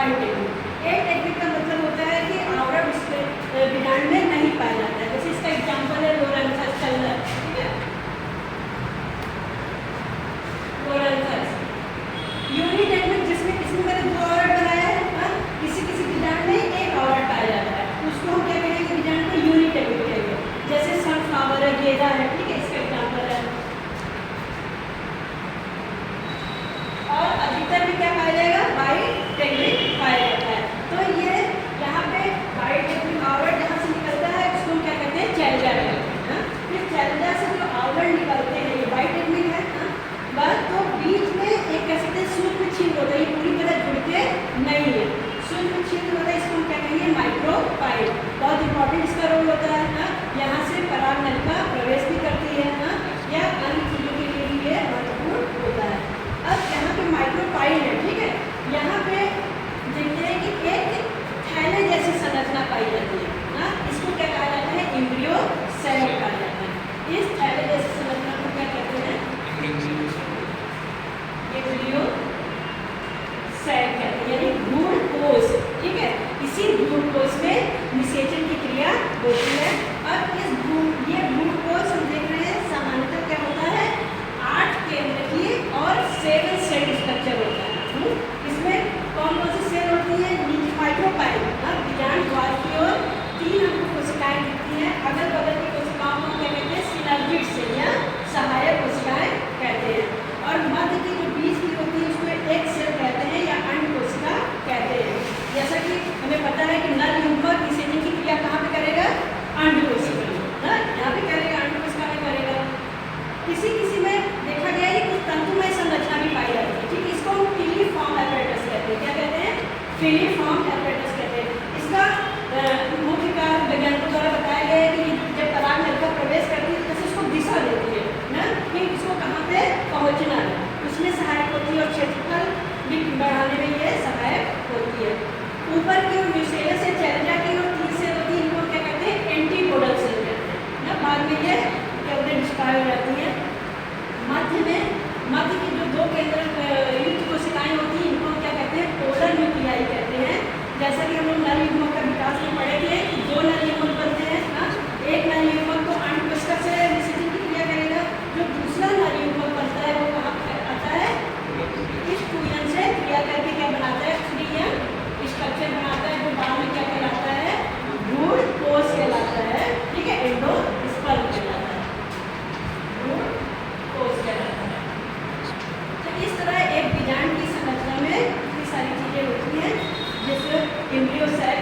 पाई technique. एक technique का मतलब होता है कि आवरण उसके बीजांड में नहीं पाया जाता है। जैसे इसका एग्जाम्पल है लोरेंथस चैनल, ठीक है, लोरेंथस यूनिट टेक्निक जिसमें मैंने 2 आवरण बनाया है। हाँ? किसी बीजांड में एक आवरण पाया जाता है, तो उसको हम क्या कहेंगे, बीजांड को यूनिट टेक्निक कहेंगे। जैसे सनफ्लावर है, गेंदा है, ठीक है, इसका एग्जाम्पल है। और अधिकतर में क्या पाया जाएगा, बाई टेक्निक पाया जाता है। तो ये यहाँ पे बाई टेक्निक आवरण जहाँ से निकलता है उसको हम क्या कहते हैं, चैलेंजा कहते हैं। फिर चैलेंजा से जो आवरण निकलते हैं ये बाई टेक्निक है। बस तो बीच में एक कह सकते हैं सूक्ष्म छिद्र होता है, ये पूरी तरह जुड़ के नहीं है, सूक्ष्म छिद्र होता है, इसको हम क्या कहेंगे, माइक्रोपाइल। बहुत इंपॉर्टेंट इसका रोल होता है ना, यहाँ से पराग नलिका प्रवेश भी करती है ना, या अन्य चीजों के लिए भी ये महत्वपूर्ण होता है। अब यहाँ पे माइक्रोपाइल है, ठीक है, यहाँ पे देखते हैं कि एक थैले जैसी संरचना पाई जाती है ना, इसको क्या कहा जाता है, एम्ब्रियो सेल कहा जाता है। इस थैले जैसी संरचना को क्या कहते हैं, एम्ब्रियो सेल कहते हैं, यानी भ्रूण कोश, ठीक है। इसी भ्रूण कोश में निषेचन की क्रिया होती है। अब ये भ्रूण कोश हम देख रहे हैं सामान्यतः क्या होता है, 8 केंद्रकीय और 7 सेल स्ट्रक्चर होता है। इसमें कौन कौन सी सेल होती है, माइक्रोपाइल, बीजांड द्वार की ओर 3 हमको कोशिकाएं दिखती हैं, अगल बगल की कोशिकाओं को क्या कहते हैं, सिनर्जिड सेल या सहायक कोशिकाएं कहते हैं। और मध्य की जो बीच की होती है उसको एक सेल कहते हैं या अंड कोशिका कहते हैं। जैसा कि हमें पता है कि नर युग्मक निषेचन की क्रिया कहाँ पे करेगा, अंड कोशिका में, यहाँ पे करेगा, अंड कोशिका में करेगा। किसी में देखा गया है कि कुछ तंतुमय संरचना भी पाई जाती है, ठीक है, इसको हम फिलीफॉर्म एपरेटस कहते हैं। क्या कहते हैं, फिलीफॉर्म एपरेटस कहते हैं। इसका मुख्य कार्य वैज्ञानिकों द्वारा बताया गया है कि जब पराग नलिका प्रवेश करती है तो उसको दिशा देती है ना, कि उसको कहाँ पे पहुँचना है, उसमें सहायक होती है और क्षेत्रफल भी बढ़ाने में ये सहायक होती है। ऊपर की ओर न्यूसेलस से चैलेंजा की ओर 3 सेल होती है, इनको क्या कहते हैं, एंटीपोडल सेल कहते हैं ना, बाद में ये क्या होते हैं, डिस्ट्रॉय हो जाती है। मध्य की जो 2 केंद्र युक्त कोशिकाएं होती हैं इनको क्या कहते हैं, पोलर न्यूक्लियाई कहते हैं। जैसा कि हम लोग नर युग्मक का विकास में पढ़े थे, 2 नर युग्मक बनते हैं ना, एक नर युग्मक तो अंड कोशिका से निषेचन की क्रिया करेगा, जो दूसरा नर युग्मक बनता है वो कहाँ आता है, इस कुयन से क्रिया करके क्या बनाता है, फ्रीयन स्ट्रक्चर बनाता है, जो बाद में क्या कहलाता है, भ्रूण कोश कहलाता है, ठीक है, एंडोस्पर्म कहलाता है, भ्रूण कोश कहलाता है। तो इस तरह एक बीजांड की संरचना में इतनी सारी चीजें होती हैं, जैसे एम्ब्रियो सेल